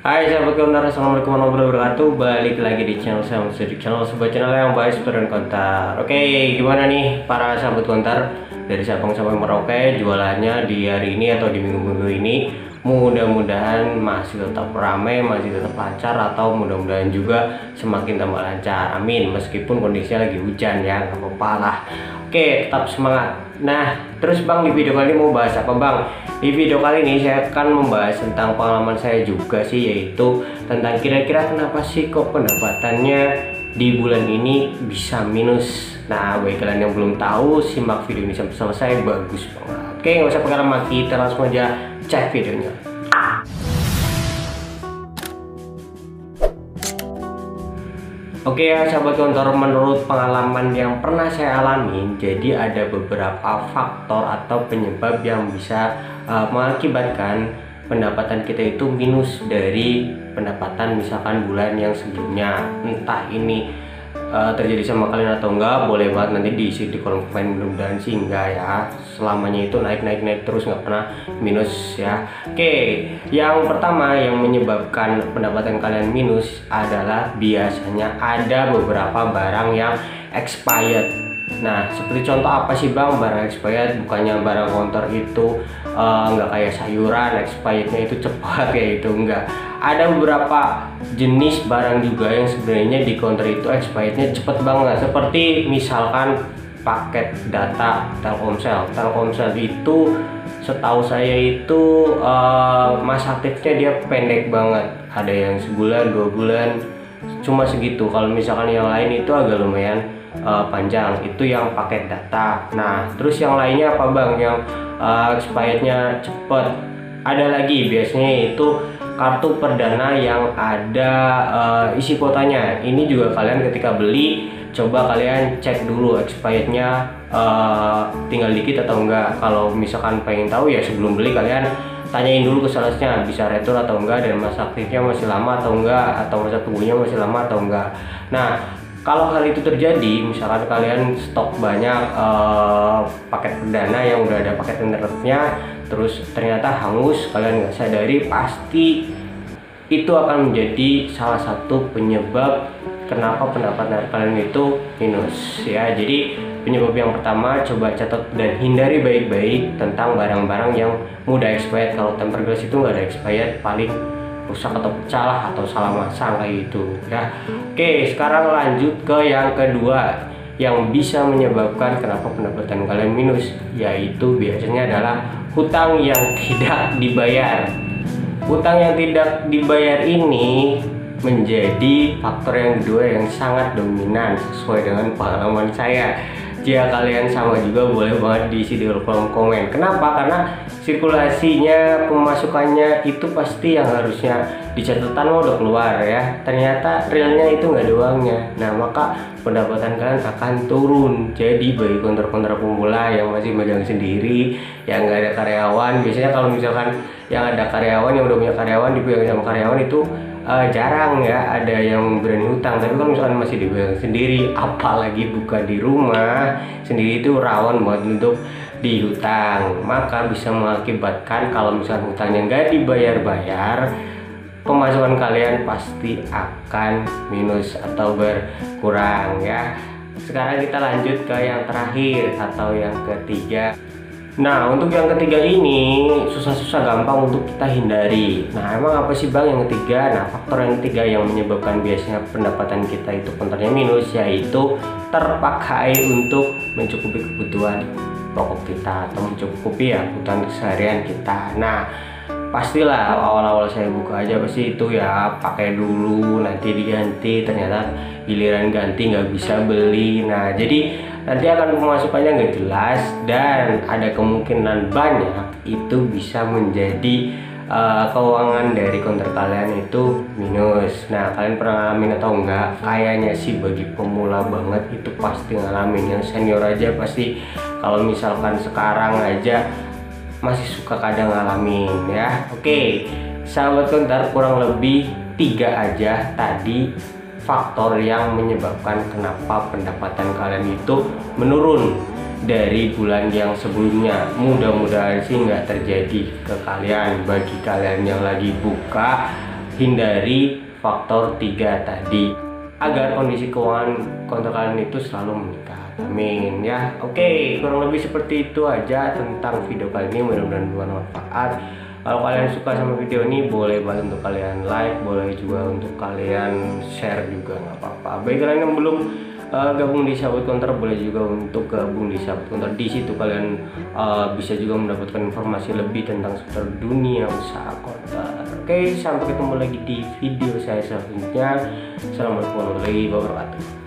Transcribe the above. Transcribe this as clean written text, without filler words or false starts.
Hai sahabat kontar, assalamualaikum warahmatullahi wabarakatuh. Balik lagi di channel saya, channel sebuah channel yang bahas sepeda kontar. Oke, gimana nih para sahabat kontar dari Sabang sampai Merauke jualannya di hari ini atau di minggu-minggu ini? Mudah-mudahan masih tetap ramai, masih tetap lancar, atau mudah-mudahan juga semakin tambah lancar. Amin. Meskipun kondisinya lagi hujan ya, nggak apa-apa lah. Oke, tetap semangat. Nah, terus Bang, di video kali ini mau bahas apa Bang? Di video kali ini saya akan membahas tentang pengalaman saya juga sih, yaitu tentang kira-kira kenapa sih kok pendapatannya di bulan ini bisa minus. Nah, bagi kalian yang belum tahu, simak video ini sampai selesai, bagus banget. Oke, nggak usah pakai lama, kita langsung aja cek videonya. Oke ya sahabat kontor, menurut pengalaman yang pernah saya alami, jadi ada beberapa faktor atau penyebab yang bisa mengakibatkan pendapatan kita itu minus dari pendapatan misalkan bulan yang sebelumnya. Entah ini terjadi sama kalian atau enggak, boleh banget nanti diisi di kolom komen. Mudah-mudahan sih enggak ya, selamanya itu naik terus, nggak pernah minus ya. Oke, yang pertama yang menyebabkan pendapatan kalian minus adalah biasanya ada beberapa barang yang expired. Nah, seperti contoh apa sih Bang barang expired? Bukannya barang konter itu nggak kayak sayuran, expirednya itu cepat kayak itu, enggak. Ada beberapa jenis barang juga yang sebenarnya di counter itu expirednya cepet banget. Seperti misalkan paket data Telkomsel. Telkomsel itu setahu saya itu masa aktifnya dia pendek banget. Ada yang sebulan, 2 bulan, cuma segitu. Kalau misalkan yang lain itu agak lumayan panjang. Itu yang paket data. Nah, terus yang lainnya apa Bang yang expirednya cepet? Ada lagi biasanya itu kartu perdana yang ada isi kuotanya. Ini juga kalian ketika beli, coba kalian cek dulu expirednya tinggal dikit atau enggak. Kalau misalkan pengen tahu ya sebelum beli kalian tanyain dulu ke salesnya bisa retur atau enggak, dan masa aktifnya masih lama atau enggak, atau masa tunggunya masih lama atau enggak. Nah, kalau hal itu terjadi, misalkan kalian stok banyak paket perdana yang udah ada paket internetnya, terus ternyata hangus, kalian nggak sadari, pasti itu akan menjadi salah satu penyebab kenapa pendapatan kalian itu minus ya. Jadi penyebab yang pertama, coba catat dan hindari baik-baik tentang barang-barang yang mudah expired. Kalau tempered glass itu nggak ada expired, paling rusak atau pecah lah, atau salah masang kayak gitu ya. Oke, sekarang lanjut ke yang kedua yang bisa menyebabkan kenapa pendapatan kalian minus, yaitu biasanya adalah hutang yang tidak dibayar. Hutang yang tidak dibayar ini menjadi faktor yang kedua yang sangat dominan sesuai dengan pengalaman saya. Jika kalian sama juga, boleh banget diisi di kolom komen. Kenapa? Karena sirkulasinya, pemasukannya itu pasti yang harusnya di catatan udah keluar ya, ternyata realnya itu nggak ada uangnya. Nah, maka pendapatan kalian akan turun. Jadi bagi konter-konter pemula yang masih megang sendiri, yang nggak ada karyawan, biasanya kalau misalkan yang ada karyawan, yang udah punya karyawan, dipegang sama karyawan itu jarang ya ada yang berani hutang. Tapi kalau misalkan masih dipegang sendiri, apalagi bukan di rumah sendiri, itu rawan banget untuk dihutang. Maka bisa mengakibatkan kalau misalkan hutangnya nggak dibayar-bayar, pemasukan kalian pasti akan minus atau berkurang ya. Sekarang kita lanjut ke yang terakhir atau yang ketiga. Nah, untuk yang ketiga ini susah-susah gampang untuk kita hindari. Nah, emang apa sih Bang yang ketiga? Nah, faktor yang ketiga yang menyebabkan biasanya pendapatan kita itu konternya minus, yaitu terpakai untuk mencukupi kebutuhan pokok kita atau mencukupi ya kebutuhan keseharian kita. Nah, pastilah awal-awal saya buka aja pasti itu ya pakai dulu, nanti diganti, ternyata giliran ganti nggak bisa beli. Nah, jadi nanti akan pemasukannya nggak jelas, dan ada kemungkinan banyak itu bisa menjadi keuangan dari konter kalian itu minus. Nah, kalian pernah ngalamin atau enggak? Kayaknya sih bagi pemula banget itu pasti ngalamin. Yang senior aja pasti kalau misalkan sekarang aja masih suka kadang ngalamin ya. Oke, sahabat konter, kurang lebih 3 aja tadi faktor yang menyebabkan kenapa pendapatan kalian itu menurun dari bulan yang sebelumnya. Mudah-mudahan sih nggak terjadi ke kalian. Bagi kalian yang lagi buka, hindari faktor 3 tadi agar kondisi keuangan konter kalian itu selalu meningkat. Amin ya. Oke, kurang lebih seperti itu aja tentang video kali ini, mudah-mudahan bermanfaat. Kalau kalian suka sama video ini, boleh banget untuk kalian like, boleh juga untuk kalian share juga, nggak apa-apa. Bagi kalian yang belum gabung di Sahabat Counter, boleh juga untuk gabung di Sahabat Counter. Di situ kalian bisa juga mendapatkan informasi lebih tentang seputar dunia usaha counter. Oke, sampai ketemu lagi di video saya selanjutnya. Assalamualaikum warahmatullahi wabarakatuh.